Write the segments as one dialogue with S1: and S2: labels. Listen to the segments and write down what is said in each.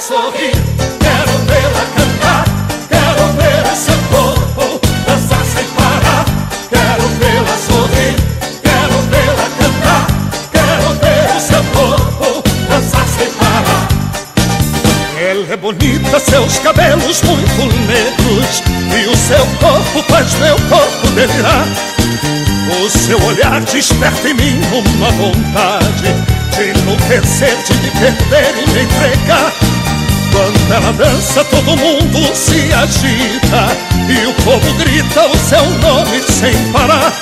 S1: sorrir, quero vê-la cantar, quero ver seu corpo dançar sem parar. Quero vê-la sorrir, quero vê-la cantar, quero ver seu corpo dançar sem parar. Ela é bonita, seus cabelos muito negros, e o seu corpo faz meu corpo delirar. O seu olhar desperta em mim uma vontade de enlouquecer, de me perder e me entregar. Quando ela dança, todo mundo se agita e o povo grita o seu nome sem parar.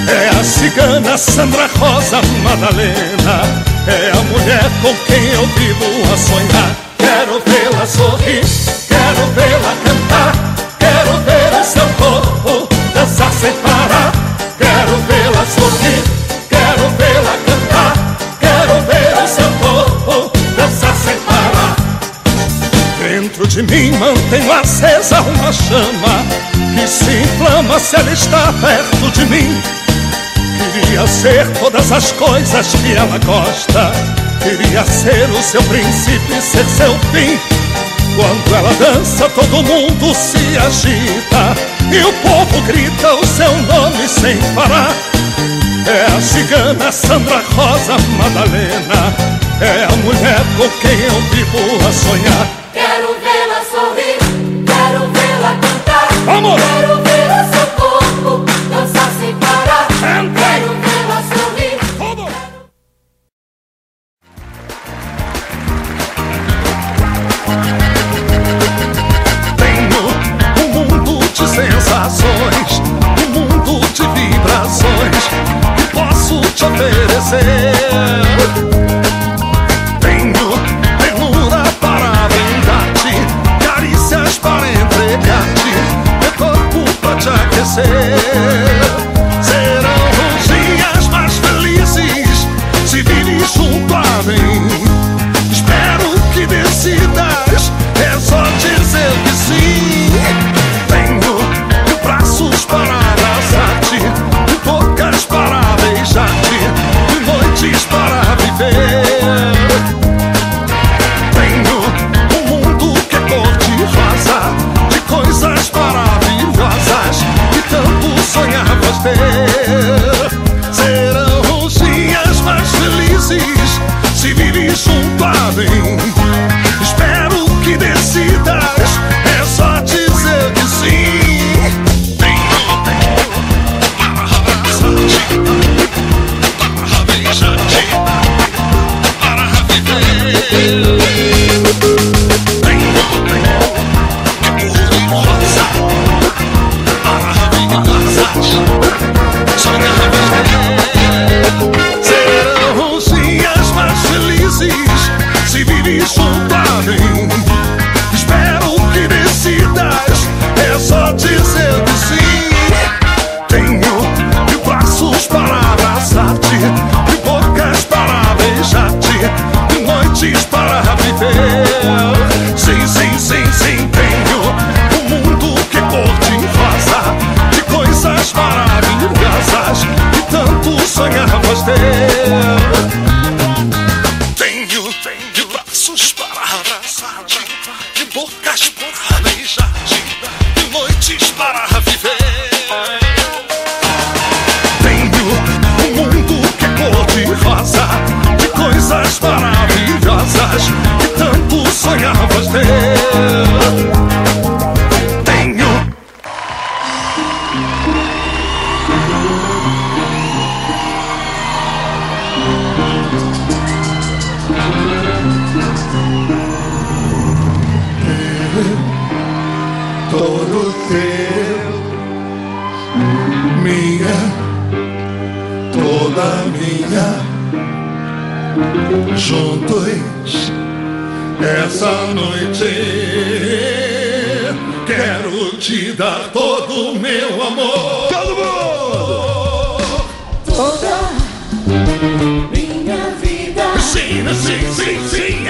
S1: É a cigana Sandra Rosa Madalena, é a mulher com quem eu vivo a sonhar. Quero vê-la sorrir, quero vê-la cantar, quero ver o seu corpo dançar sem parar. Quero vê-la sorrir, quero vê-la cantar, quero ver o seu corpo dançar sem parar. Dentro de mim mantenho acesa uma chama que se inflama se ela está perto de mim. Queria ser todas as coisas que ela gosta, queria ser o seu princípio e ser seu fim. Quando ela dança, todo mundo se agita e o povo grita o seu nome sem parar. É a cigana Sandra Rosa Madalena, é a mulher com quem eu vivo a sonhar.
S2: Quero vê-la sorrir, quero vê-la cantar,
S1: vamos!
S2: Quero ver o seu corpo dançar sem parar. Quero vê-la sorrir.
S1: Vamos! De sensações, um mundo de vibrações que posso te oferecer. Tenho ternura para brindar-te, carícias para entregar-te, meu corpo para te aquecer. Serão os dias mais felizes se vires junto a mim. Espero que decidas, é só dizer que sim. Para abraçar-te, de bocas para beijar-te, de noites para viver. Tenho um mundo que é cor-de-rosa, de coisas maravilhosas que tanto sonhavas ter. Serão os dias mais felizes se vires junto a mim. Espero que decidas, é só dizer que sim. Serão os dias mais felizes se vires junto a mim. Espero que decidas, é só dizer que sim. Tenho mil braços para abraçar-te, de bocas para beijar-te, de noites para viver. Sim, sim, sim, sim. Tenho um mundo que é cor-de-rosa, de coisas maravilhosas que tanto sonhavas ter. Tenho braços para abraçar-te, de bocas para beijar-te, de noites para viver. Tenho um mundo que é cor-de-rosa, de coisas maravilhosas que tanto sonhavas ter. Tenho todo teu, minha, toda minha, juntos essa noite. Quero te dar todo o meu amor. Todo mundo!
S2: Toda minha vida.
S1: Sim, sim, sim, sim,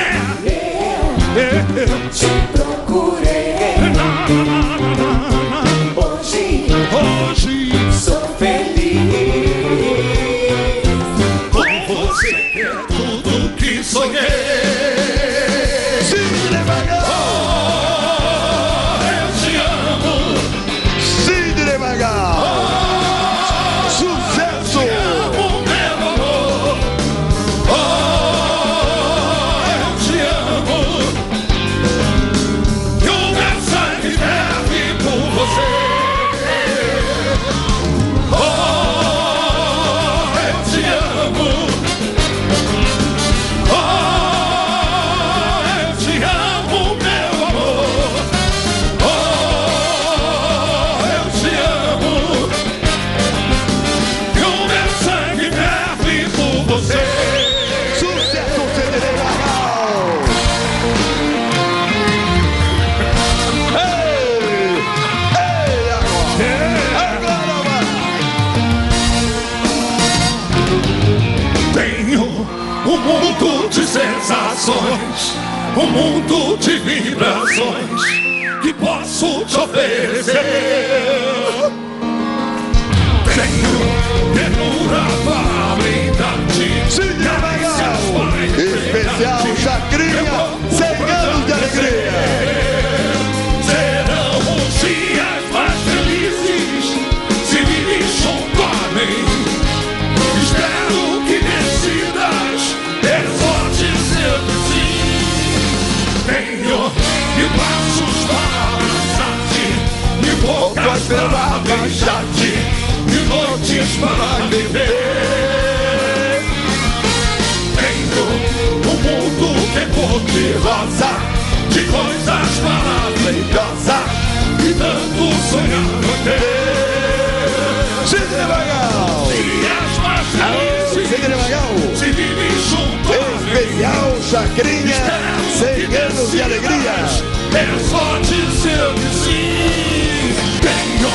S2: Eu te procurei. Hoje sou feliz.
S1: Com você é tudo que sonhei. corações, um mundo de vibrações que posso te oferecer. Tenho ternura, variedade,
S3: especial Chacrinha, 100 anos de alegria.
S1: Serão os dias mais felizes se me junto a mim. Espero que decidas, é só dizer que sim. Tenho mil passos para abraçar-te, mil bocas para beijar-te, mil noites para viver. Tenho um mundo que é cor de rosa, de coisas maravilhosas e tanto sonhar a ter.
S3: Sidney Magal!
S1: Dias mais felizes
S3: Sidney Magal!
S1: se vive junto a mim.
S3: Especial Chacrinha, 100 anos de alegria.
S1: É só dizer que sim. Tenho.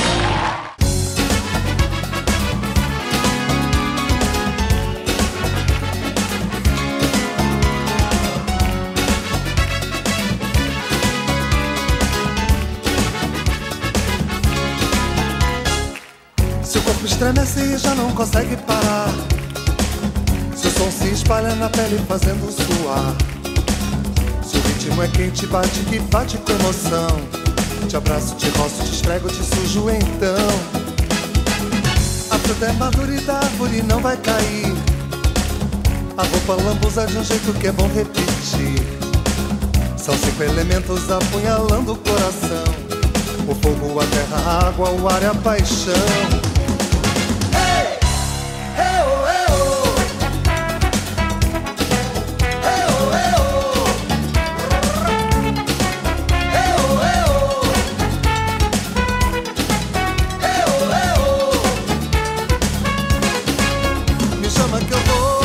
S4: Seu corpo estremece e já não consegue parar. Seu som se espalha na pele fazendo suar. Seu ritmo é quente, bate que bate com emoção. Te abraço, te roço, te esfrego, te sujo então. A fruta é madura e da árvore não vai cair. A roupa lambuza de um jeito que é bom repetir. São 5 elementos apunhalando o coração: o fogo, a terra, a água, o ar e a paixão. Me chama que eu vou.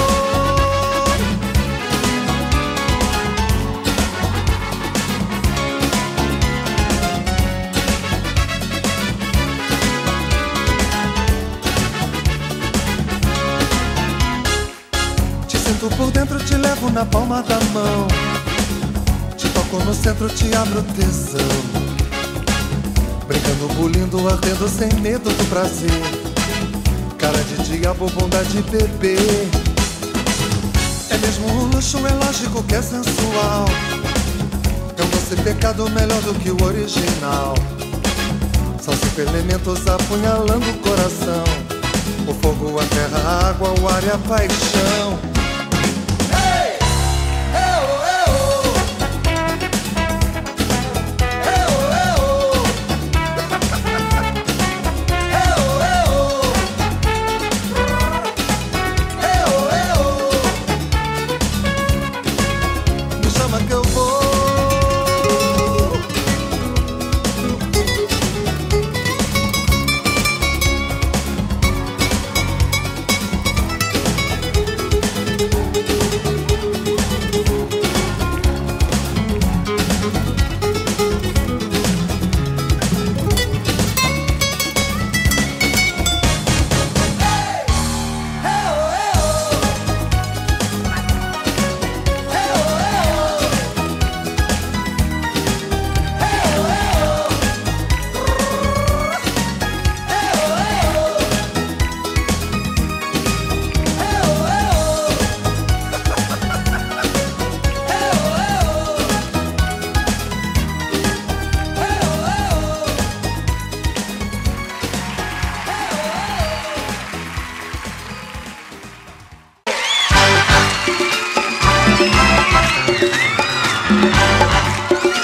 S4: Te sinto por dentro, te levo na palma da mão. Te toco no centro, te abro tesão. Brincando, bulindo, ardendo sem medo do prazer. Cara de diabo, bunda de bebê. É mesmo um luxo, é lógico que é sensual. É um doce pecado melhor do que o original. São 5 elementos apunhalando o coração: o fogo, a terra, a água, o ar e a paixão. Me chama que eu vou.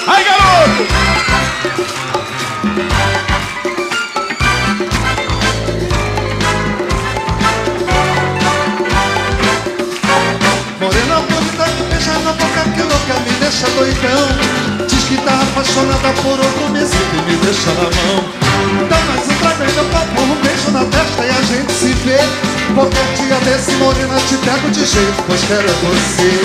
S1: Ai, garoto!
S4: Morena bonita, me beija na boca que louca, me deixa doidão. Diz que tá apaixonada por outro, me sente e me deixa na mão. Dá mais um trago e meu papo, um beijo na testa e a gente se vê. Qualquer dia desse, morena, te pego de jeito, pois quero é você.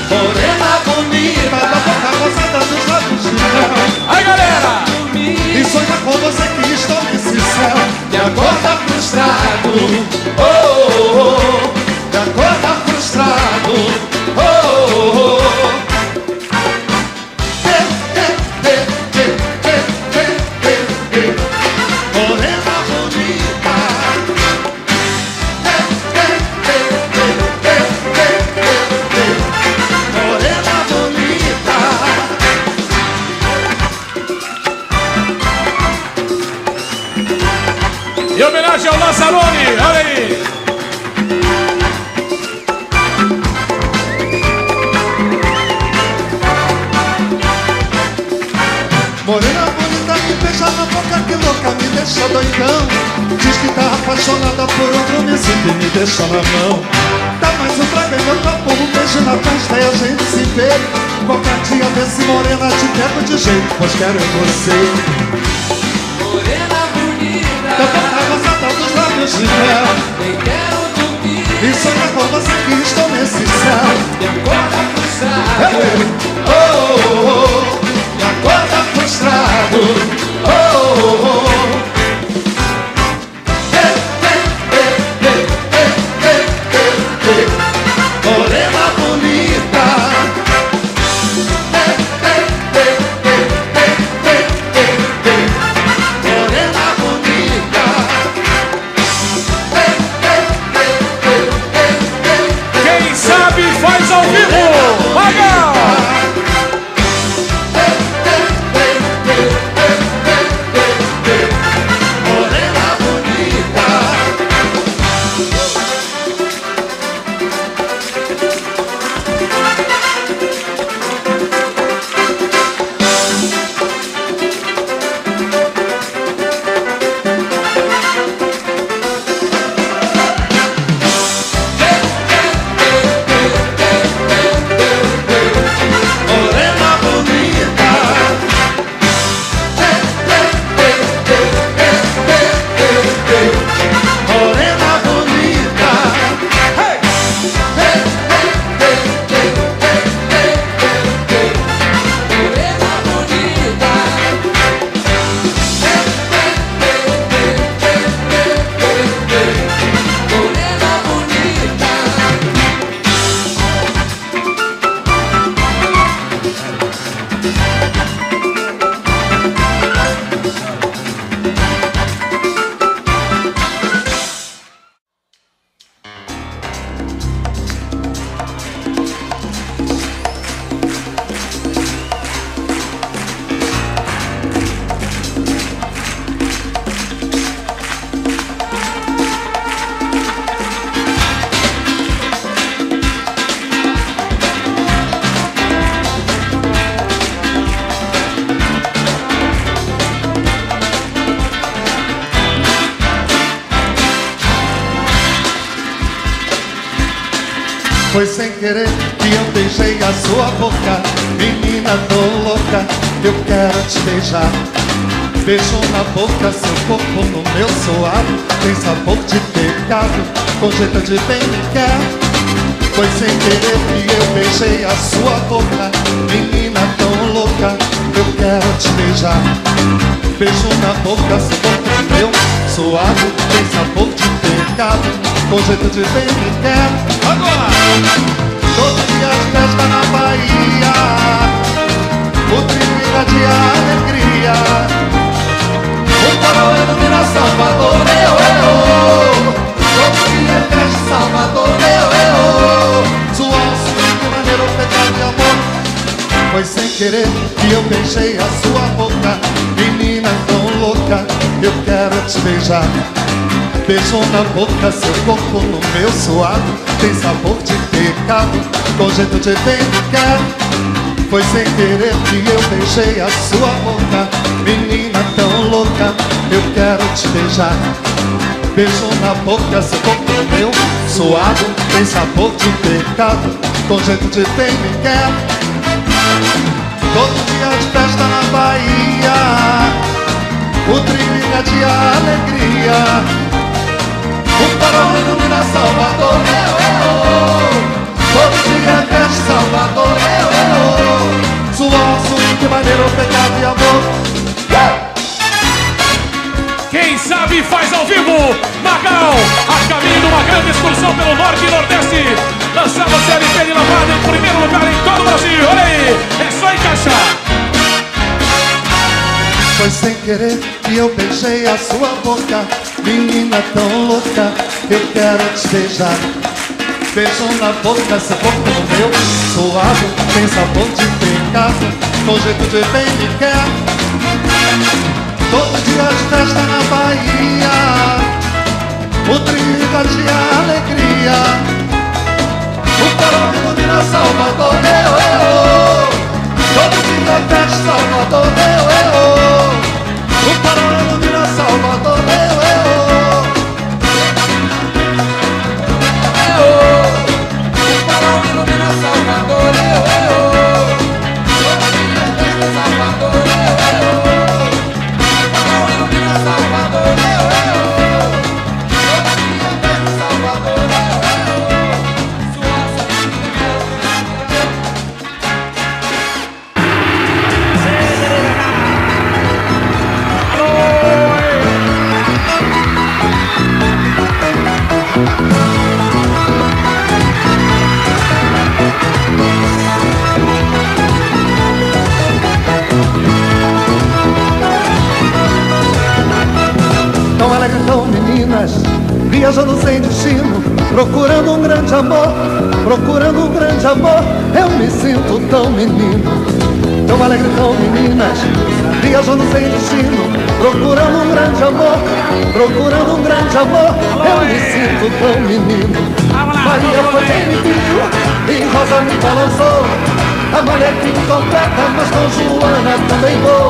S4: Morena bonita, da boca rosada dos lábios de mel.
S1: Ai, galera!
S4: E sonha com você que estou nesse céu.
S1: Me acorda frustrado.
S4: Me acorda frustrado.
S1: Oh, oh, oh. Em homenagem ao Lazzaroni, olha aí.
S4: Morena bonita que beija na boca, que louca, me deixa doidão. Diz que tá apaixonada por outro, me sinto e me deixa na mão. Dá mais um trago em meu copo, um beijo na festa e a gente se vê. Qualquer dia desse morena te pego de jeito, pois quero você.
S2: Morena bonita,
S4: Da boca rosada dos lábios de mel,
S2: nem quero dormir.
S4: e sonhar com você que estou nesse céu.
S2: Me acorda frustrado,
S4: Oh, oh, oh, me acorda frustrado. Oh, oh, oh. Morena bonita, morena bonita.
S1: Quem sabe faz ao vivo. Magal.
S4: Morena bonita. Morena bonita. Morena bonita.
S2: morena bonita. Morena bonita.
S4: Foi sem querer que eu beijei a sua boca. Menina, tô louca, eu quero te beijar. Beijo na boca, seu corpo no meu suave. Tem sabor de pecado, com jeito de bem me quer. Foi sem querer que eu beijei a sua boca. Menina, tão louca, eu quero te beijar. Beijo na boca, seu corpo no meu suave. Tem sabor de pecado, com jeito de bem me quer. Agora! Todo dia de festa na Bahia, o trilha de alegria. O farol ilumina Salvador, todo dia de festa em Salvador, suor, de maneira pecado de amor. Foi sem querer que eu beijei a sua boca. Menina tão louca, eu quero te beijar. Beijo na boca, seu corpo no meu suave. Tem sabor de pecado, com jeito de bem me quer. Foi sem querer que eu beijei a sua boca. Menina tão louca, eu quero te beijar. Beijo na boca, seu corpo no meu suave. Tem sabor de pecado, com jeito de bem me quer. Todo dia de festa na Bahia, o trilha de alegria. O farol ilumina Salvador, todo dia é festa em Salvador, suor, swing, de maneira, pecado e amor.
S1: Quem sabe faz ao vivo. Magal, a caminho de uma grande excursão pelo Norte e Nordeste. Lançando o CLP de Lavada em primeiro lugar em todo o Brasil. Olha aí, é só encaixar.
S4: Foi sem querer que eu beijei a sua boca. Menina tão louca, eu quero te beijar. Beijo na boca, seu corpo no meu suave. Tem sabor de pecado, com jeito de bem me quer. Todo dia de festa na Bahia, o trilho de alegria. O farol ilumina Salvador, eu, todo dia fecha Salvador, eu, o farol ilumina Salvador, eu,
S5: o farol ilumina Salvador, todo dia fecha Salvador, o farol ilumina Salvador,
S4: tão alegre, tão meninas, viajando sem destino, procurando um grande amor, procurando um grande amor. Eu me sinto tão menino. Tão alegre, tão meninas, viajando sem destino, procurando um grande amor, procurando um grande amor. Eu me sinto tão menino. Maria foi quem me viu e Rosa me balançou. A mulher que me completa, mas com Joana também vou.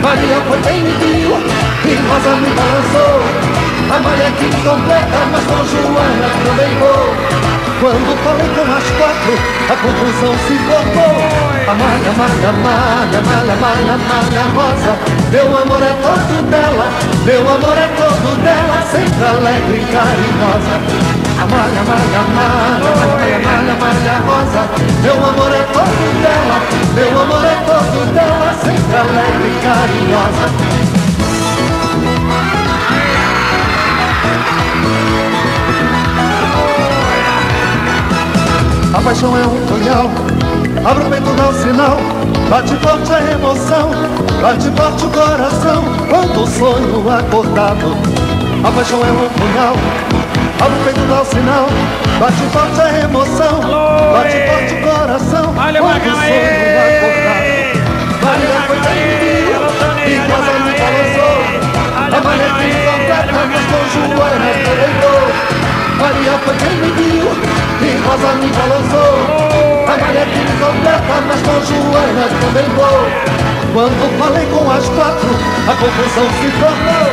S4: Maria foi quem me viu e Rosa me balançou. A mulher que me completa, mas com Joana também vou. Quando falei com as quatro, a confusão se formou. Amalha, malha, malha, malha, malha, malha, Rosa. Meu amor é todo dela, meu amor é todo dela, sempre alegre e carinhosa. Amalha, malha, malha, malha, malha, malha, Rosa. Meu amor é todo dela, meu amor é todo dela, sempre alegre e carinhosa. A paixão é um punhal, abre o peito, dá o sinal, bate forte a emoção, bate forte o coração, quando o sonho acordado. A paixão é um punhal, abre o peito, dá o sinal, bate forte a emoção, bate forte o coração, quando o sonho acordado. Maria foi quem me viu e Rosa me balançou. A Maria que me completa, mas com Joana também vou. Maria foi quem me viu e Rosa me balançou. A Maria que me completa, mas com Joana também vou. Quando falei com as quatro, a confusão se formou.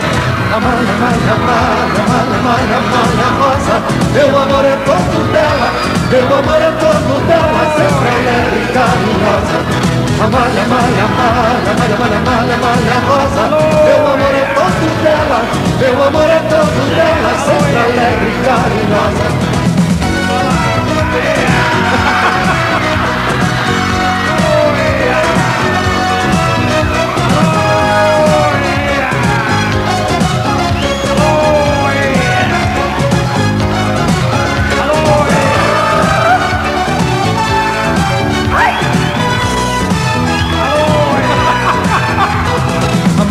S4: Amalha, malha, malha, malha, malha, malha, Rosa. Meu amor é todo dela, meu amor é todo dela, sempre alegre e carinhosa. Amalha, malha, malha, malha, malha, malha, malha, Rosa. Meu amor é todo dela, meu amor é todo dela, sempre alegre e carinhosa.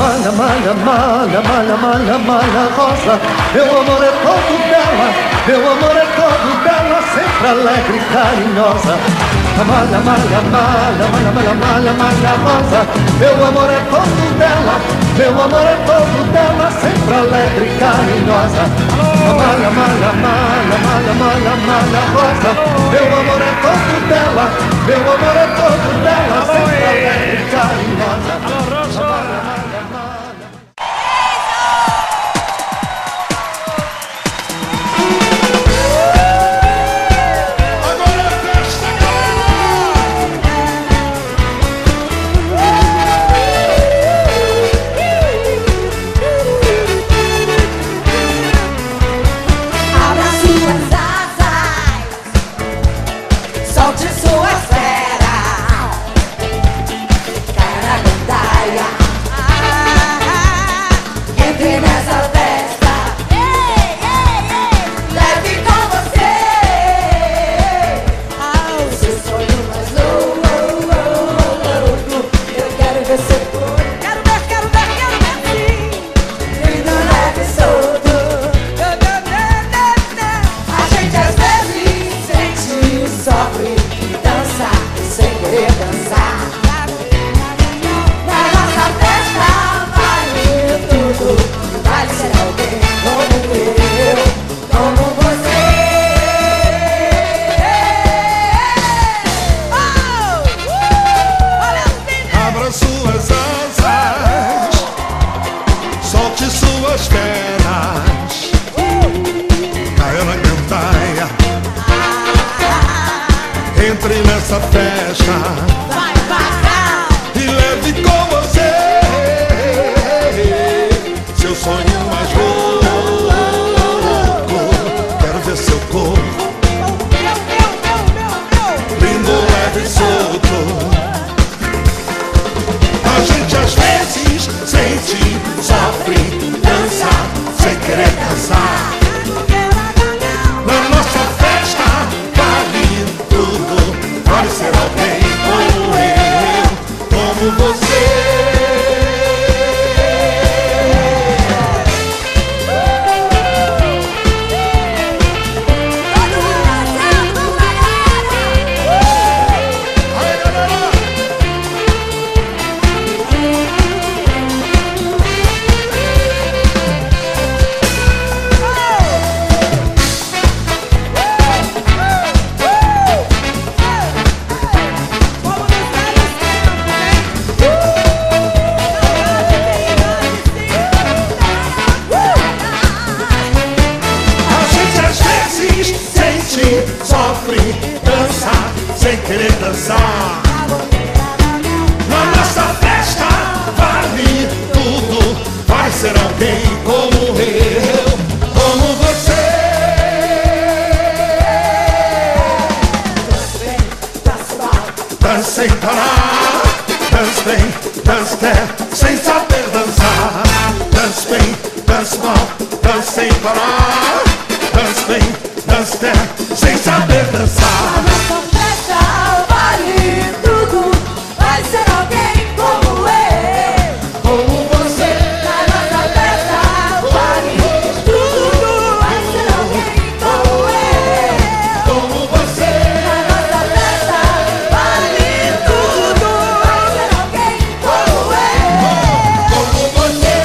S4: Malha, malha, malha, malha, malha, malha, Rosa. Meu amor é todo dela, meu amor é todo dela, sempre alegre e carinhosa. Malha, malha, malha, malha, malha, malha, malha, Rosa. Meu amor é todo dela, meu amor é todo dela, sempre alegre e carinhosa. Malha, malha, malha, malha, malha, malha, Rosa. Meu amor é todo dela, meu amor é todo dela, sempre alegre e carinhosa.
S2: Solte suas feras, cara,
S4: solte suas pernas, caia na gandaia, entre nessa festa e leve com você seu sonho mais louco. Quero ver seu corpo lindo, leve e solto. A gente às vezes sente, sofre, dança sem querer dançar. Na nossa festa vale tudo, pode ser alguém como eu, como você. Sofre, dança, sem querer dançar. Na nossa festa vale tudo, vai ser alguém como eu, como você. Dança sem parar, dança bem, dança quer, sem saber dançar. Dança bem, dança mal, dança sem parar. Dança bem, dança quer, sem saber dançar.
S2: A nossa festa vale tudo, vai ser alguém como eu,
S4: Como você.
S2: na nossa festa vale tudo, vai ser alguém como eu,
S4: Como você.
S2: na nossa festa vale tudo, vai ser alguém como eu.
S4: Como você.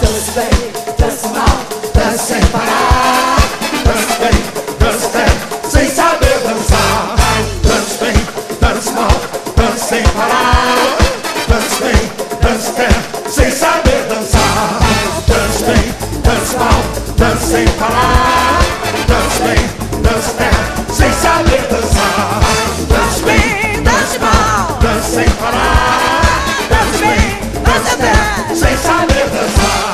S2: Dança bem, dança mal,
S4: Dança sem parar. Dança bem, dança bem, sem saber dançar. Dança bem, dança mal, dança sem parar. Dança bem, dança bem, sem saber dançar. Dança bem, dança mal, dança sem parar. Dança bem, dança bem, sem saber dançar. Dança bem, dança mal, dança sem parar. Dança bem, dança bem, sem saber dançar.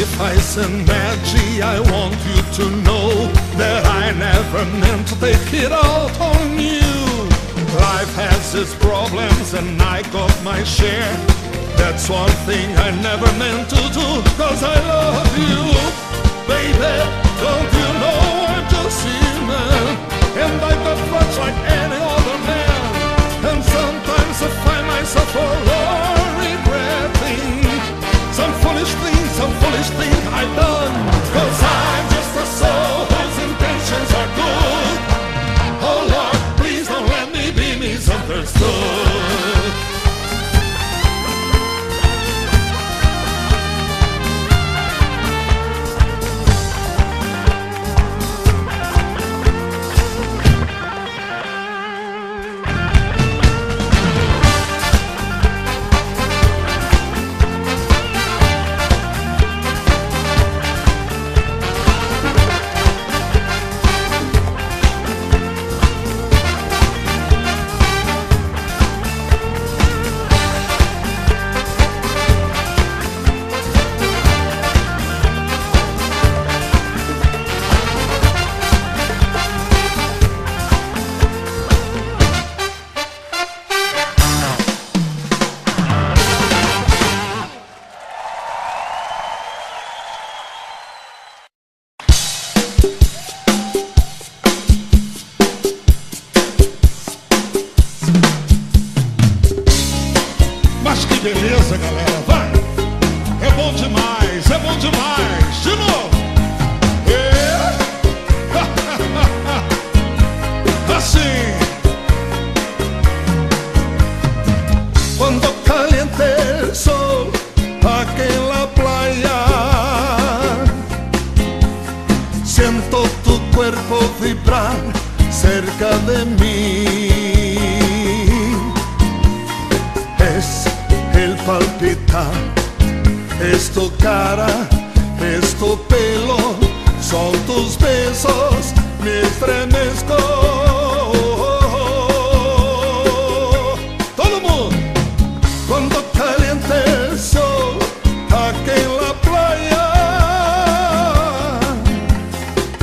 S4: If I send Maggie, I want you to know that I never meant to take it out on you. Life has its problems and I got my share. That's one thing I never meant to do, 'cause I love you. Baby, don't you know I'm just human, and I got much like any other man. And sometimes I
S1: suffer or regretting some foolish things I've done. 'Cause I'm just a soul whose intentions are good. Oh Lord, please don't let me be misunderstood.
S3: Mas que beleza, galera, vai! É bom demais, de novo! É. Assim!
S1: Cuando caliente el sol aquí en la playa, siento tu cuerpo vibrar cerca de mí. Es el palpitar, es tu cara, es tu pelo, son tus besos, me estremezco. Todo mundo. Cuando caliente el sol aquí en la playa,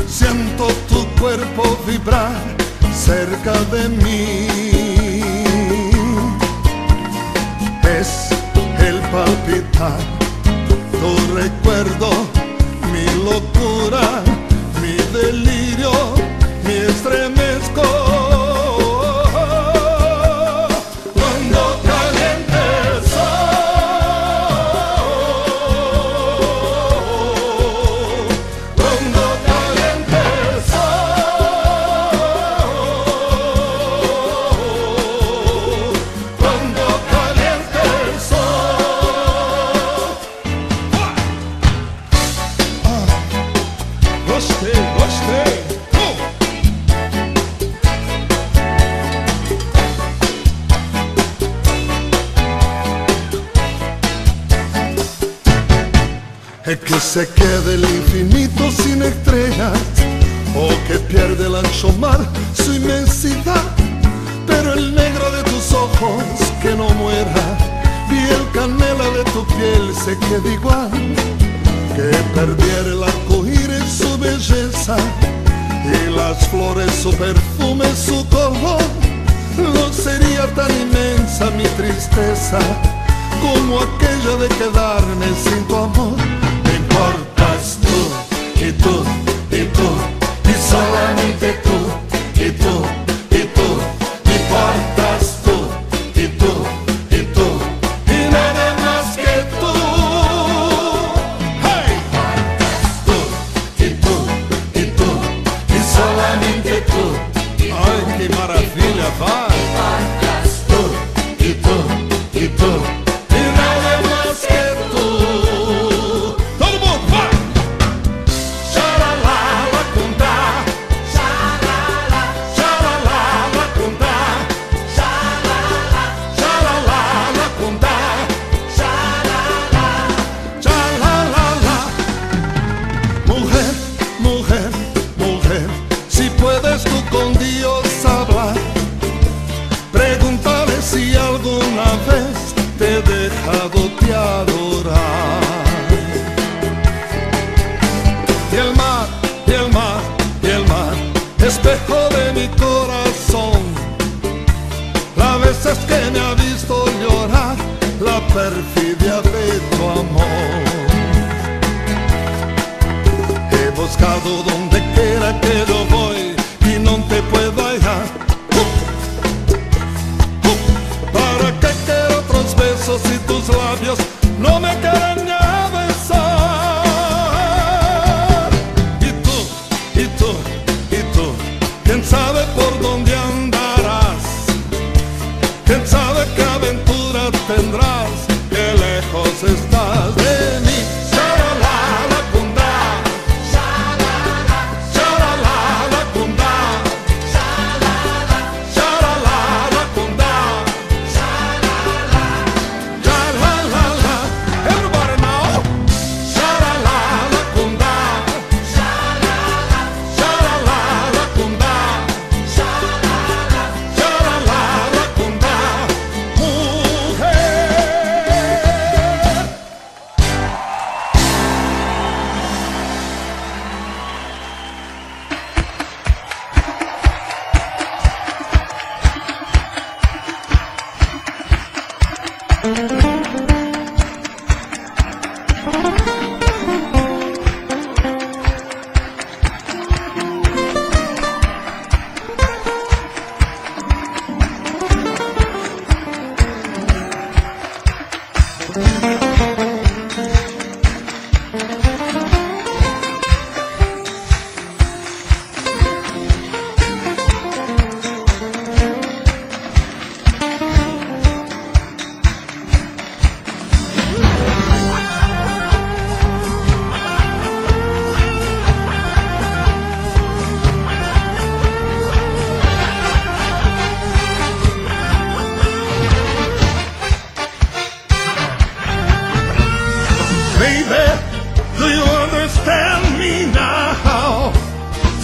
S1: siento tu cuerpo vibrar cerca de mí. Es el palpitar, tu recuerdo, mi locura, mi delirio, me estremezco. Cuando caliente el sol, cuando caliente el sol, cuando caliente el sol.
S3: Gostei, gostei!
S1: Es que se quede el infinito sin estrellas, o que pierde el ancho mar su inmensidad, pero el negro de tus ojos que no muera, y el canela de tu piel se quede igual, que perdiera el arcoíris su belleza, y las flores su perfume, su color. No sería tan inmensa mi tristeza como aquella de quedarme sin tu amor. Me importas tú, y tú, y tú, y solamente tú, y tú, y tú. Me importas tú, y tú, y tú, y nada más que tú. Hey. Tú, y tú, y tú, y solamente tú.
S3: Ai, que maravilha, vai!
S1: Tú, y tú, y tú, y nada más que tú.
S3: Todo mundo, vai!
S1: Xalala contar, xalala, xalala contar, xalala contar, xalala. Mujer, mujer, mujer, si puedes tú con Dios hablar, pregúntale si alguna vez te he dejado de adorar. Y el mar, y el mar, y el mar, espejo de mi corazón, las veces que me ha visto llorar, la perfidia de tu amor. He buscado donde quiera que yo voy y no te puedo hallar. ¿Para qué quiero tus labios no me quieren ya besar. Y tú, quién sabe por dónde andarás, quién sabe qué aventura tendrás, qué lejos estás de mí.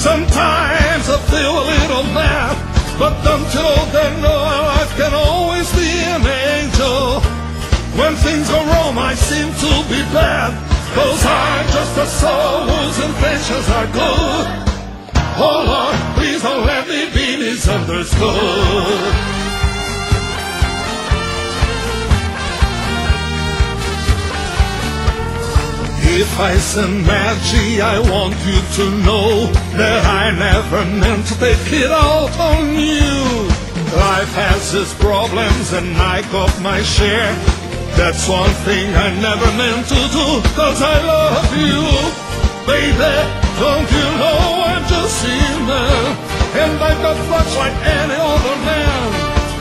S1: Sometimes I feel a little mad, but don't you know that no life can always be an angel. When things go wrong I seem to be bad, 'cause I'm just a soul whose intentions are good. Oh Lord, please don't let me be misunderstood. If I send magic, I want you to know that I never meant to take it out on you. Life has its problems and I got my share. That's one thing I never meant to do, 'cause I love you. Baby, don't you know I'm just human, and I've got flaws like any other man.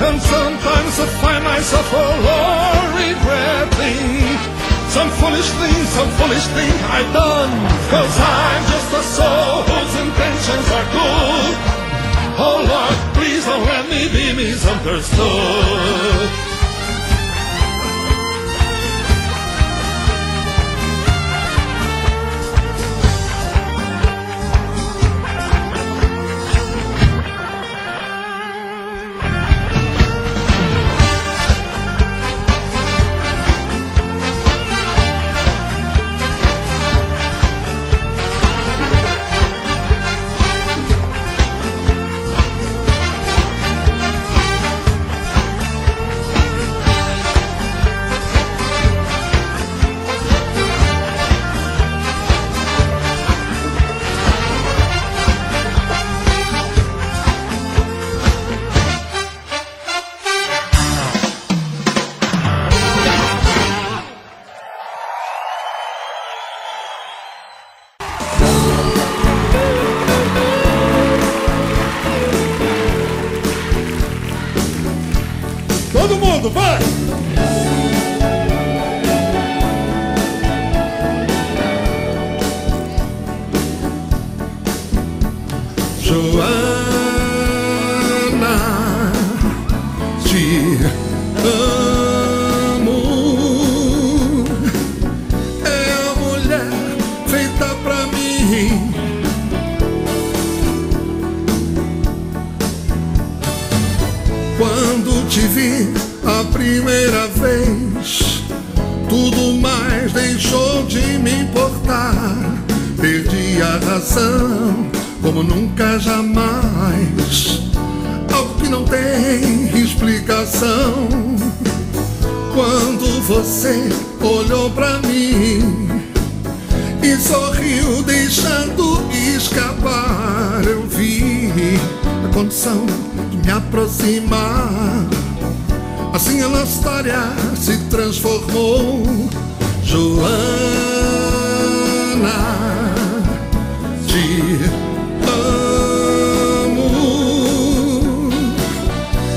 S1: And sometimes I find myself alone regretting some foolish thing I've done, 'cause I'm just a soul whose intentions are good. Oh Lord, please don't let me be misunderstood.
S6: Todo mundo, vai!
S1: Joana, te amo. É a mulher feita pra mim. Quando te vi a primeira vez, tudo mais deixou de me importar. Perdi a razão, como nunca jamais. Algo que não tem explicação. Quando você olhou pra mim e sorriu deixando escapar, eu vi a condição de me aproximar.
S4: Assim a nossa história se transformou. Joana, te amo.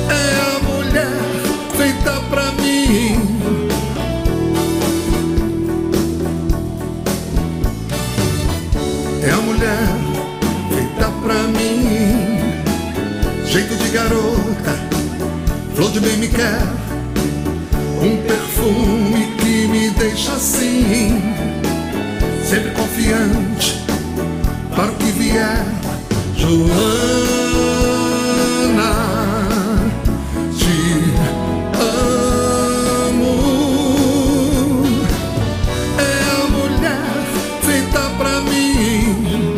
S4: É a mulher feita pra mim. É a mulher feita pra mim. Jeito de garota, flor de bem me quer. Um perfume que me deixa assim, sempre confiante para o que vier. Joana, te amo. É a mulher feita pra mim.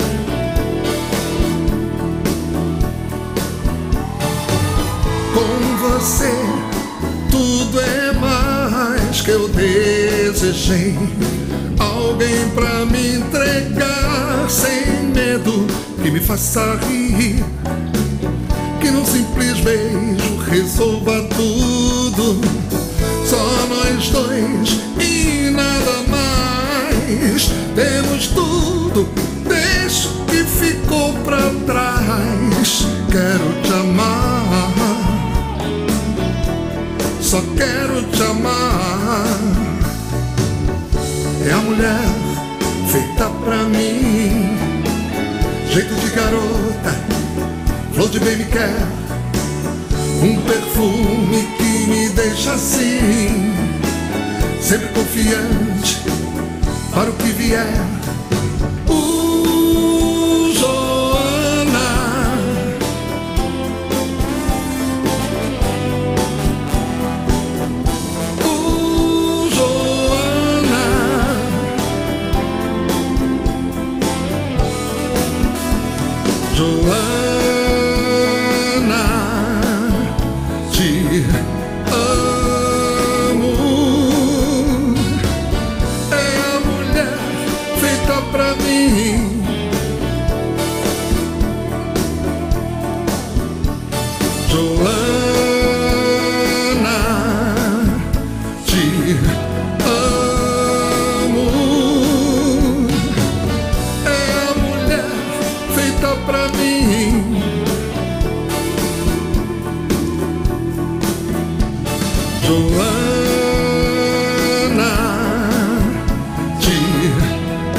S4: Com você tudo é mais que eu desejei. Alguém pra me entregar sem medo, que me faça rir, que num simples beijo resolva tudo. Só nós dois e nada mais. Temos tudo, deixa o que ficou pra trás. Quero te amar, só quero te amar. É a mulher feita pra mim. Jeito de garota, flor de bem me quer. Um perfume que me deixa assim, sempre confiante para o que vier. Joana, Joana, te amo. É a mulher feita pra mim. Joana, te amo. É a mulher feita pra mim. Joana, te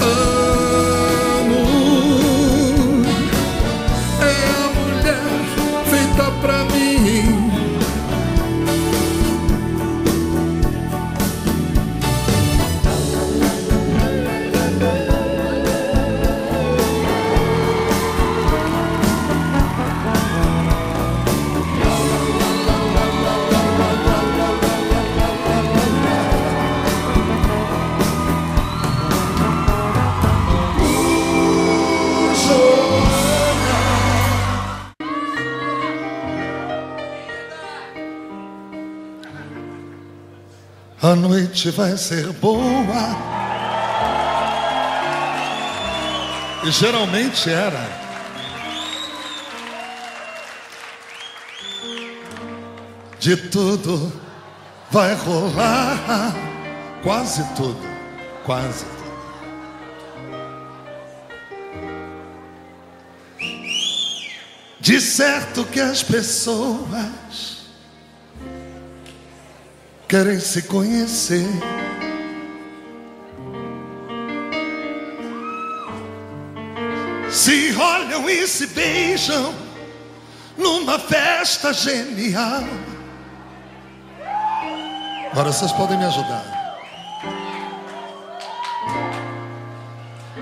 S4: amo. É a mulher feita pra mim. A noite vai ser boa. E geralmente era. De tudo vai rolar. Quase tudo. Quase tudo. De certo que as pessoas querem se conhecer. Se olham e se beijam numa festa genial. Agora vocês podem me ajudar.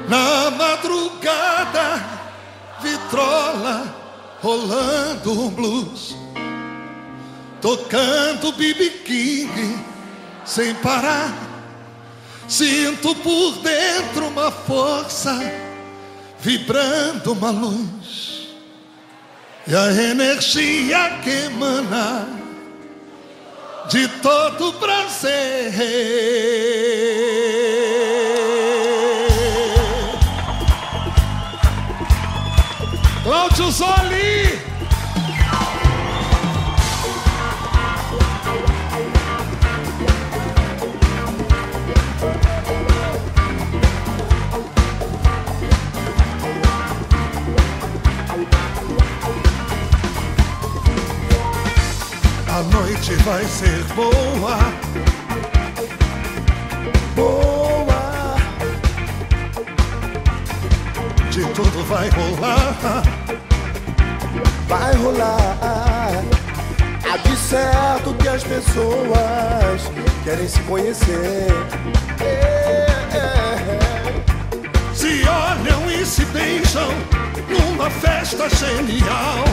S4: Na madrugada, vitrola, rolando um blues, tocando B.B. King sem parar. Sinto por dentro uma força, vibrando uma luz, e a energia que emana de todo prazer.
S6: Cláudio Zoli!
S4: vai rolar.
S7: Vai rolar. Há de certo que as pessoas querem se conhecer.
S4: Se olham e se beijam numa festa genial.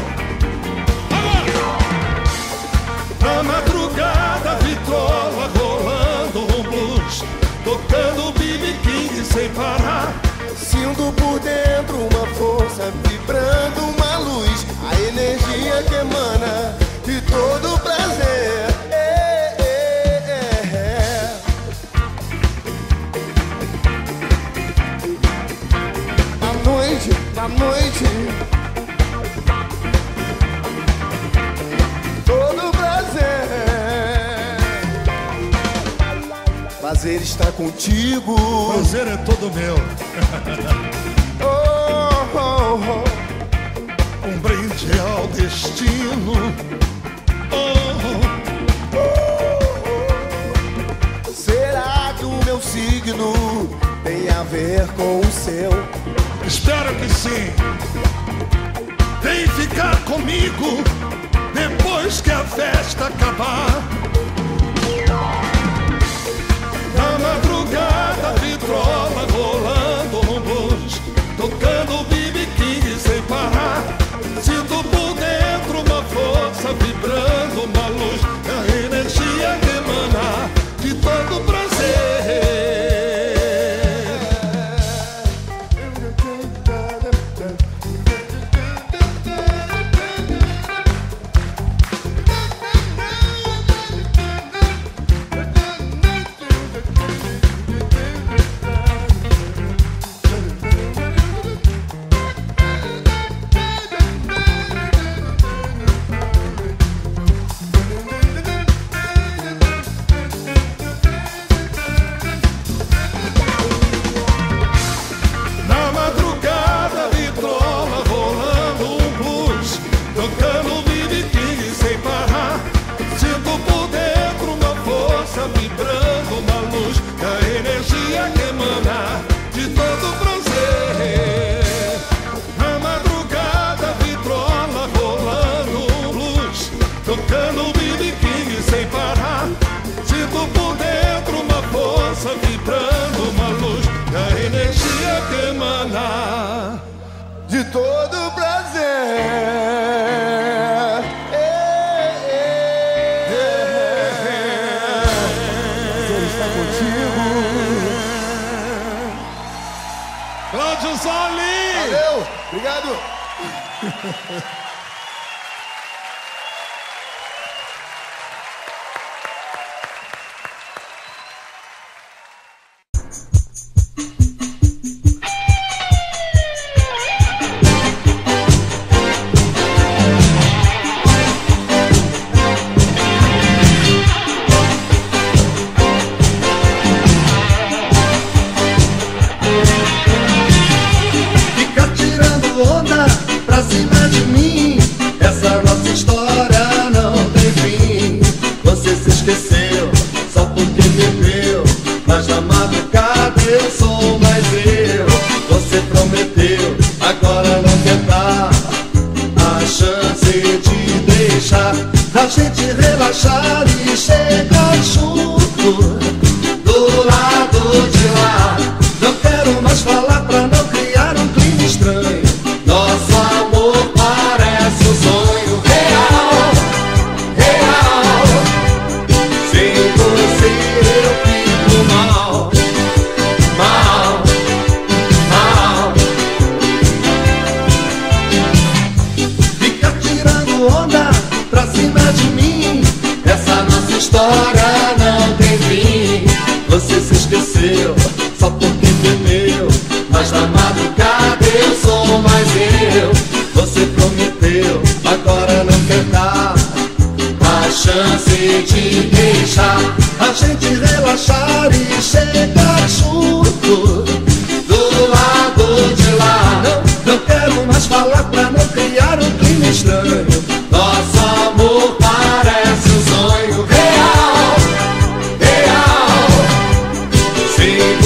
S4: Na madrugada, vitrola rolando um blues, tocando B.B. King sem parar.
S7: Sinto por dentro uma força, vibrando uma luz, a energia que emana de todo prazer. Na noite, todo prazer. Prazer estar contigo.
S4: Prazer é todo meu.
S7: Oh, oh, oh.
S4: Um brinde ao destino. Oh,
S7: oh. Será que o meu signo tem a ver com o seu?
S4: Espero que sim. Vem ficar comigo depois que a festa acabar. Na madrugada, vitrola rolando um blues, tocando B.B. King sem parar. Sinto por dentro uma força vibrando uma luz, a energia que emana de todo prazer.
S7: De todo prazer. Prazer estar contigo.
S4: Cláudio Zoli!
S7: Valeu, obrigado.
S4: A gente relaxar e chegar junto do lado de lá. Não quero mais falar pra não criar um clima estranho. Nosso amor parece um sonho real, real. Sem você eu fico mal, mal, mal. Fica tirando onda pra cima de mim, essa nossa história não tem fim. Você se esqueceu só porque temeu, mas na madrugada eu sou mais eu. Você prometeu, agora não quer dar a chance de deixar a gente relaxar e chegar junto do lado de lá. Não quero mais falar pra não criar um clima estranho. Nosso amor parece um sonho real, real. Sem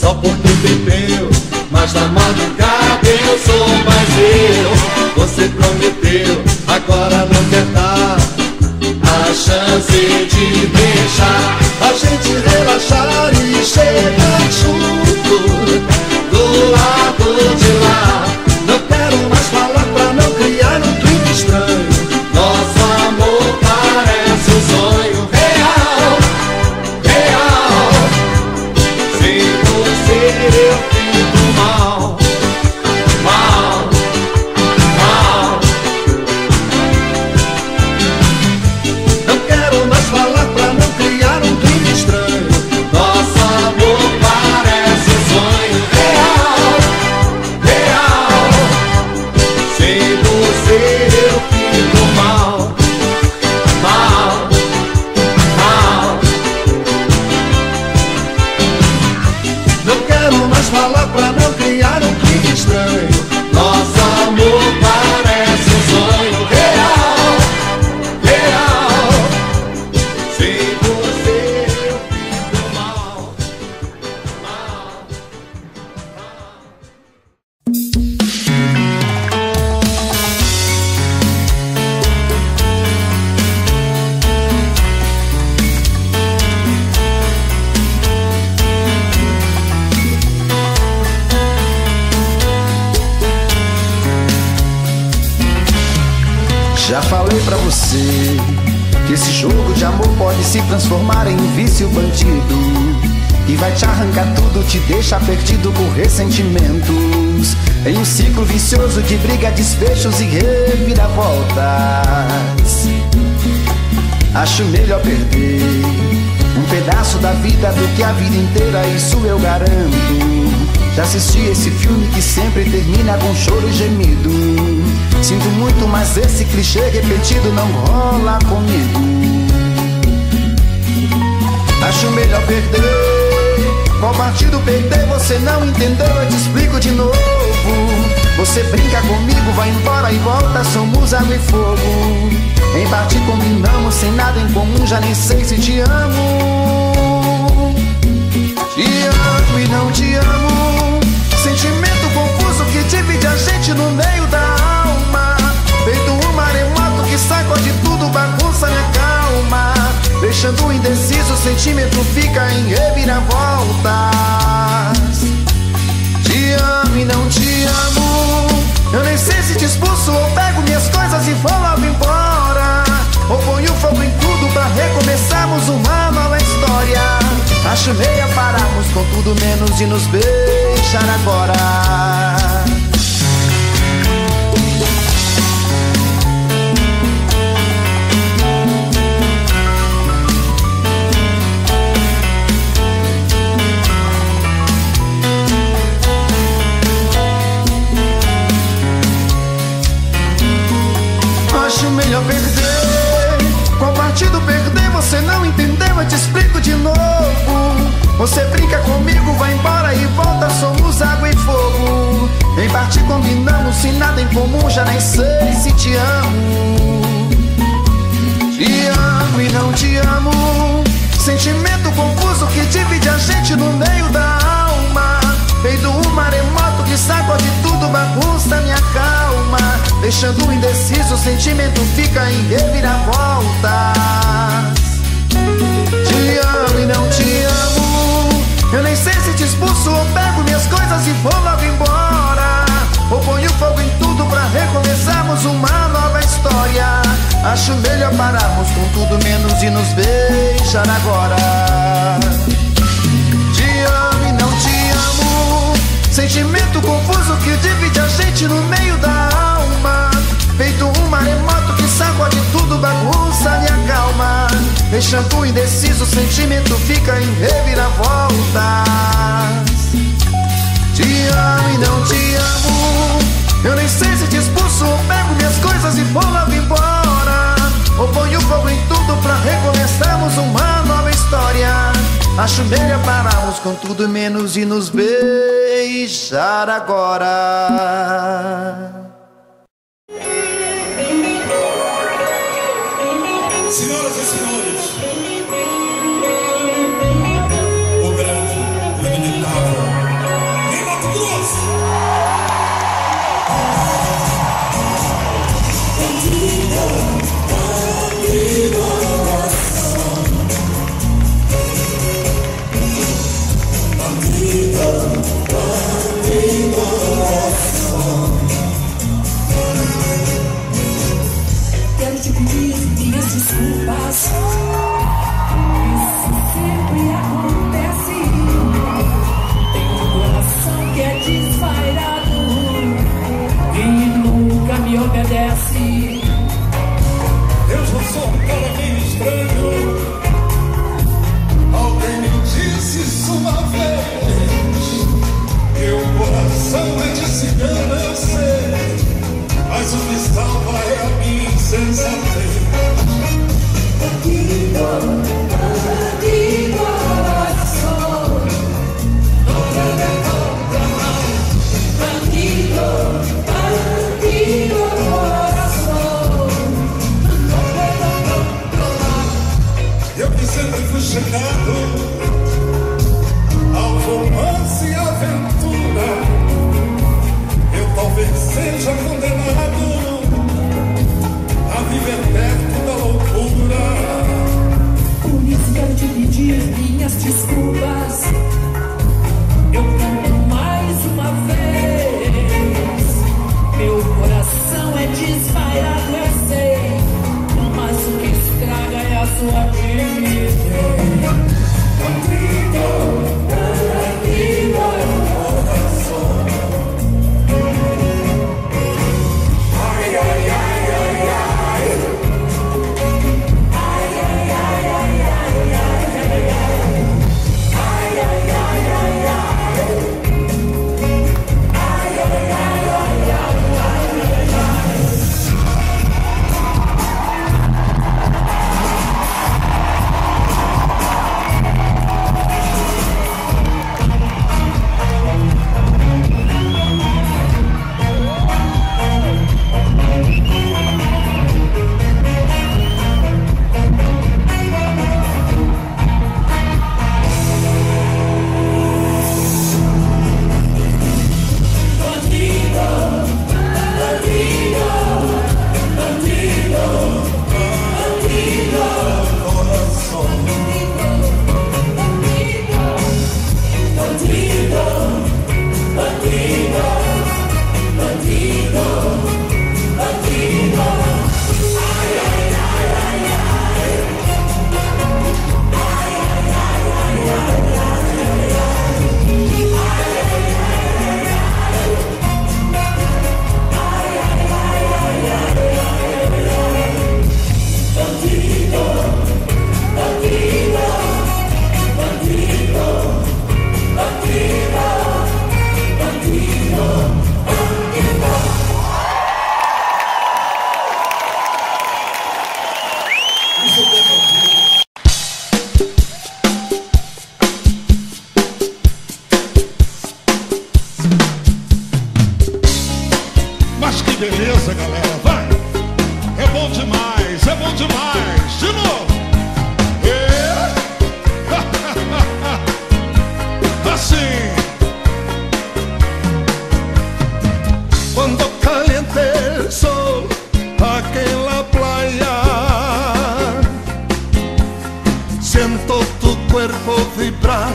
S1: só porque bebeu. Mas na madrugada eu sou mais eu. Você prometeu, agora não quer dar a chance de deixar
S4: a gente relaxar e chegar junto
S1: do lado de lá.
S4: Não quero mais falar pra não criar um clima estranho.
S1: Nosso amor parece um sonho real, real. Sem você eu fico mal, mal, mal.
S4: Não quero mais falar pra não criar um clima estranho.
S1: Nosso amor parece um sonho real, real. Sem você eu fico mal, mal, mal.
S4: Não quero mais falar pra não criar um clima estranho.
S1: Nosso amor parece um sonho real, real. Sem você eu fico mal, mal.
S8: Já falei pra você que esse jogo de amor pode se transformar em um vício bandido, que vai te arrancar tudo, te deixar perdido por ressentimentos, em um ciclo vicioso de briga, desfechos e reviravoltas. Acho melhor perder um pedaço da vida do que a vida inteira, isso eu garanto. Já assisti esse filme que sempre termina com choro e gemido. Sinto muito, mas esse clichê repetido não rola comigo. Acho melhor perder. Qual partido perder? Você não entendeu, eu te explico de novo. Você brinca comigo, vai embora e volta, somos água e fogo. Em parte combinamos, sem nada em comum, já nem sei se te amo. Te amo e não te amo. Sentimento confuso que divide a gente no meio da alma. Feito um maremoto que sacode tudo, bagunça minha calma. Deixando indeciso, o sentimento fica em reviravoltas. Te amo e não te amo. Eu nem sei se te expulso ou pego minhas coisas e vou logo embora, ou ponho fogo em tudo pra recomeçarmos uma nova história. Acho meia pararmos com tudo menos de nos beijar agora. Acho melhor perder. Qual partido perder? Você não entendeu, eu te explico de novo. Você brinca comigo, vai embora e volta, somos água e fogo. Em parte combinamos, sem nada em comum, já nem sei se te amo. Te amo e não te amo. Sentimento confuso que divide a gente no meio da alma. Feito um maremoto que sacode tudo, bagunça minha calma. Deixando indeciso, o sentimento fica em reviravoltas. Te amo e não te amo. Eu nem sei se te expulso ou pego minhas coisas e vou logo embora, ou ponho fogo em tudo pra recomeçarmos uma nova história. Acho melhor pararmos com tudo menos de nos beijar agora. Te amo e não te amo. Sentimento confuso que divide a gente no meio da alma. Feito um maremoto que sacode tudo, bagunça minha calma. Deixando indeciso, o sentimento fica em reviravoltas. Te amo e não te amo. Eu nem sei se te expulso ou pego minhas coisas e vou logo embora, ou ponho fogo em tudo pra recomeçarmos uma nova história. Acho melhor pararmos com tudo menos e nos beijar agora.
S6: Senhoras e senhores, o grande, o inimitável
S1: sempre fui chegado ao romance e aventura. Eu talvez seja condenado a viver perto da loucura.
S2: Por isso quero te pedir minhas desculpas. Eu canto mais uma vez. Meu coração é desvairado, eu sei, mas o que estraga é a sua vida. Contigo, contigo, coração. Ai, ai, ai, ai, ai. Ai, ai, ai, ai, ai, ai, ai, ai, ai, ai, ai.
S6: Mas que beleza, galera, vai! É bom demais, de novo! Assim!
S4: Cuando caliente el sol aquí en la playa, siento tu cuerpo vibrar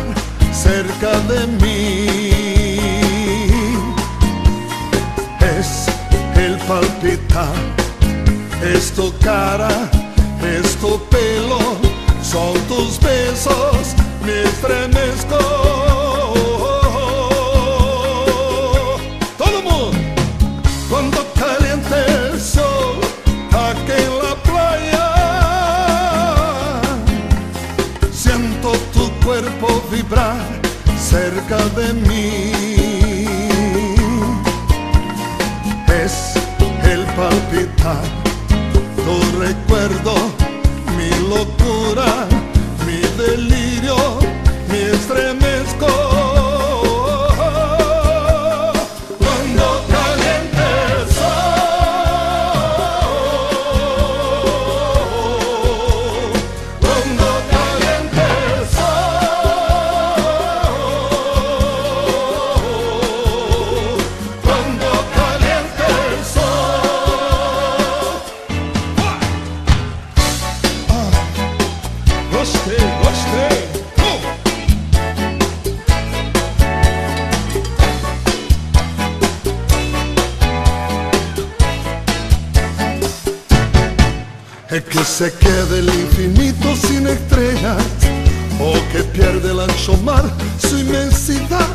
S4: cerca de mí. Es el palpitar, es tu cara, es tu pelo, son tus besos, me estremezco. Todo mundo. Cuando caliente el sol aquí en la playa, siento tu cuerpo vibrar cerca de mí. Es el palpitar, tu recuerdo, mi locura, mi delirio, me estremezco. Cuando caliente el sol, cuando caliente el sol, cuando caliente el sol.
S6: Gostei, gostei!
S4: Es que se quede el infinito sin estrellas, o que pierde el ancho mar su inmensidad,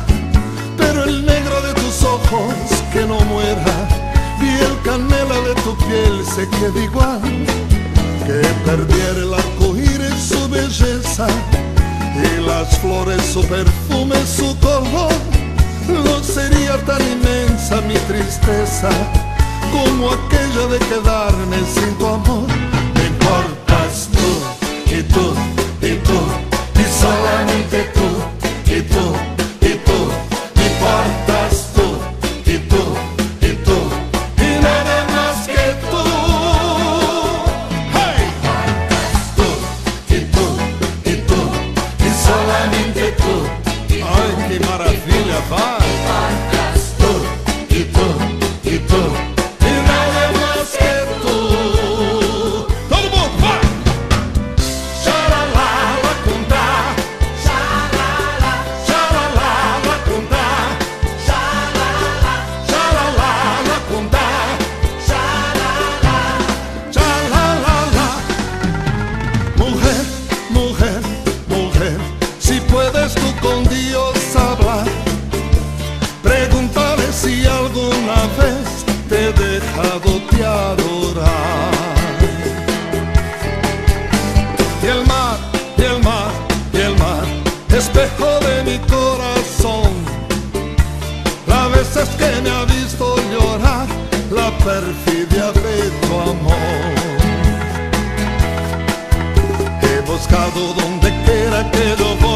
S4: pero el negro de tus ojos que no muera, y el canela de tu piel se quede igual, que perdiera el arco iris su belleza, y las flores su perfume, su color. No sería tan inmensa mi tristeza como aquella de quedarme sin tu amor. Me importas tú, y tú, y tú, y solamente tú, y tú, y tú. Me importas tú, y tú, y tú, y nada más que tú. Hey! Tú, y tú, y puedes tú con Dios hablar. Pregúntale si alguna vez te he dejado de adorar. Y el mar, y el mar, y el mar, espejo de mi corazón, las veces que me ha visto llorar, la perfidia de tu amor. He buscado donde quiera que yo voy,